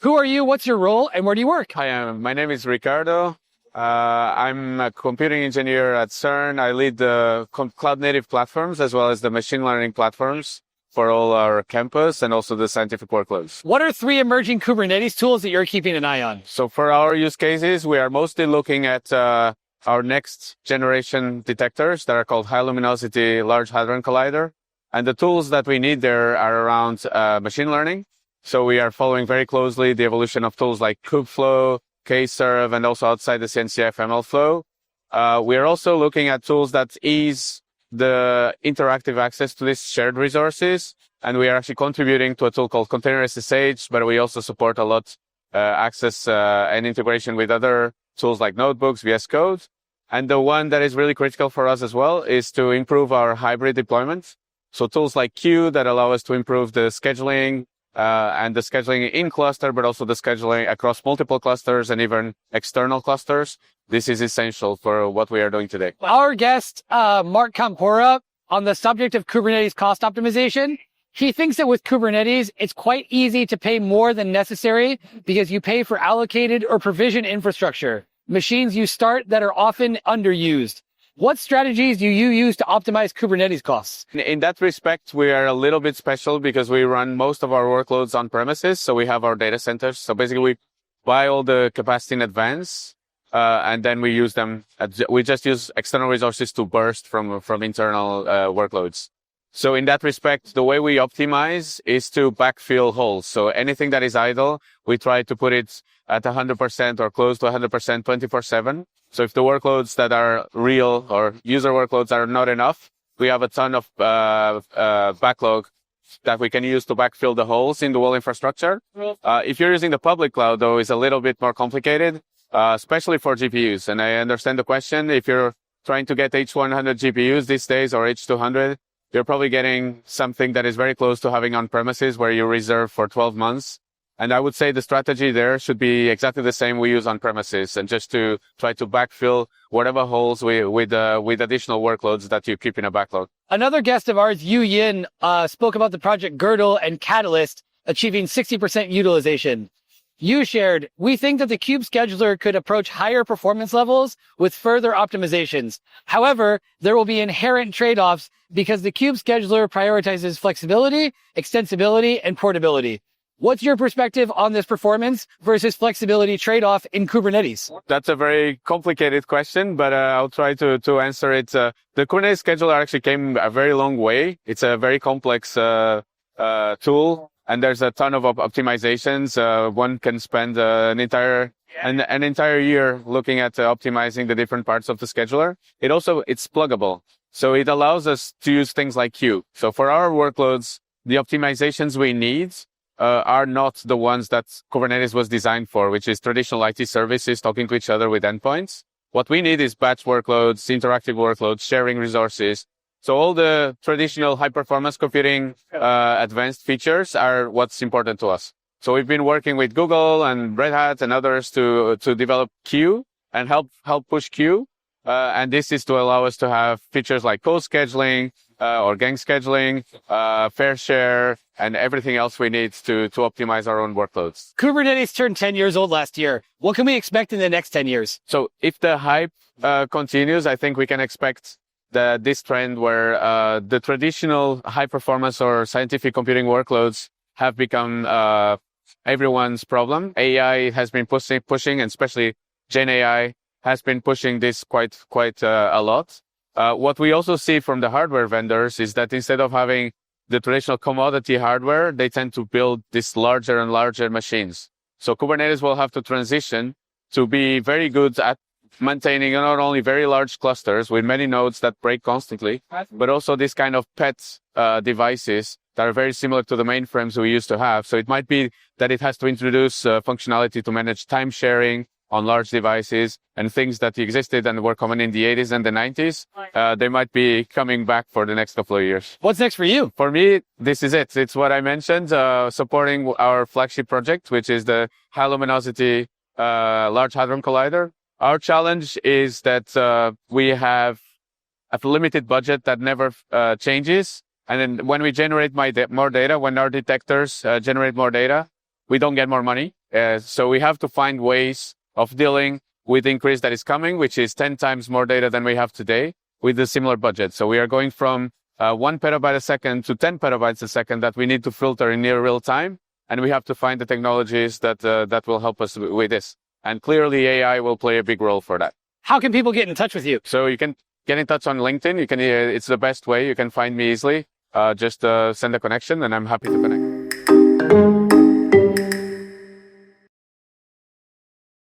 Who are you? What's your role? And where do you work? Hi, my name is Ricardo. I'm a computing engineer at CERN. I lead the cloud-native platforms as well as the machine learning platforms for all our campus and also the scientific workloads. What are 3 emerging Kubernetes tools that you're keeping an eye on? So for our use cases, we are mostly looking at our next generation detectors that are called High Luminosity Large Hadron Collider. And the tools that we need there are around machine learning. So we are following very closely the evolution of tools like Kubeflow, KServe, and also outside the CNCF MLflow. We are also looking at tools that ease the interactive access to these shared resources. And we are actually contributing to a tool called Container SSH, but we also support a lot access and integration with other tools like notebooks, VS Code. And the one that is really critical for us as well is to improve our hybrid deployment. So tools like Kueue that allow us to improve the scheduling and the scheduling in cluster, but also the scheduling across multiple clusters and even external clusters. This is essential for what we are doing today. Our guest, Mark Campora, on the subject of Kubernetes cost optimization, he thinks that with Kubernetes, it's quite easy to pay more than necessary because you pay for allocated or provisioned infrastructure, machines you start that are often underused. What strategies do you use to optimize Kubernetes costs? In that respect, we are a little bit special because we run most of our workloads on premises. So we have our data centers. So basically we buy all the capacity in advance, and then we use them. We just use external resources to burst from internal workloads. So in that respect, the way we optimize is to backfill holes. So anything that is idle, we try to put it at 100% or close to 100% 24/7. So if the workloads that are real or user workloads are not enough, we have a ton of backlog that we can use to backfill the holes in the whole infrastructure. If you're using the public cloud, though, it's a little bit more complicated, especially for GPUs. And I understand the question. If you're trying to get H100 GPUs these days or H200, you're probably getting something that is very close to having on premises where you reserve for 12 months. And I would say the strategy there should be exactly the same we use on premises, and just to try to backfill whatever holes with additional workloads that you keep in a backlog. Another guest of ours, Yu Yin, spoke about the project Girdle and Catalyst achieving 60% utilization. You shared, we think that the KubeScheduler could approach higher performance levels with further optimizations. However, there will be inherent trade-offs because the KubeScheduler prioritizes flexibility, extensibility, and portability. What's your perspective on this performance versus flexibility trade-off in Kubernetes? That's a very complicated question, but I'll try to answer it. The Kubernetes scheduler actually came a very long way. It's a very complex tool, and there's a ton of optimizations. One can spend an entire year looking at optimizing the different parts of the scheduler. It's pluggable, so it allows us to use things like Kueue. So for our workloads, the optimizations we need are not the ones that Kubernetes was designed for, which is traditional IT services talking to each other with endpoints. What we need is batch workloads, interactive workloads, sharing resources. So all the traditional high-performance computing advanced features are what's important to us. So we've been working with Google and Red Hat and others to develop Kueue and help push Kueue. And this is to allow us to have features like co-scheduling, or gang scheduling, fair share, and everything else we need to optimize our own workloads. Kubernetes turned 10 years old last year. What can we expect in the next 10 years? So if the hype continues, I think we can expect this trend where the traditional high performance or scientific computing workloads have become everyone's problem. AI has been pushing, and especially Gen AI has been pushing this quite a lot. What we also see from the hardware vendors is that instead of having the traditional commodity hardware, they tend to build these larger and larger machines. So Kubernetes will have to transition to be very good at maintaining not only very large clusters with many nodes that break constantly, but also this kind of pet devices that are very similar to the mainframes we used to have. So it might be that it has to introduce functionality to manage time sharing on large devices, and things that existed and were common in the 80s and the 90s. They might be coming back for the next couple of years. What's next for you? For me, this is it. It's what I mentioned, supporting our flagship project, which is the High Luminosity Large Hadron Collider. Our challenge is that we have a limited budget that never changes. And then when we generate more data, when our detectors generate more data, we don't get more money. So we have to find ways of dealing with the increase that is coming, which is 10 times more data than we have today with a similar budget. So we are going from 1 petabyte a second to 10 petabytes a second that we need to filter in near real time. And we have to find the technologies that will help us with this. And clearly AI will play a big role for that. How can people get in touch with you? So you can get in touch on LinkedIn. It's the best way. You can find me easily. Just send a connection and I'm happy to connect.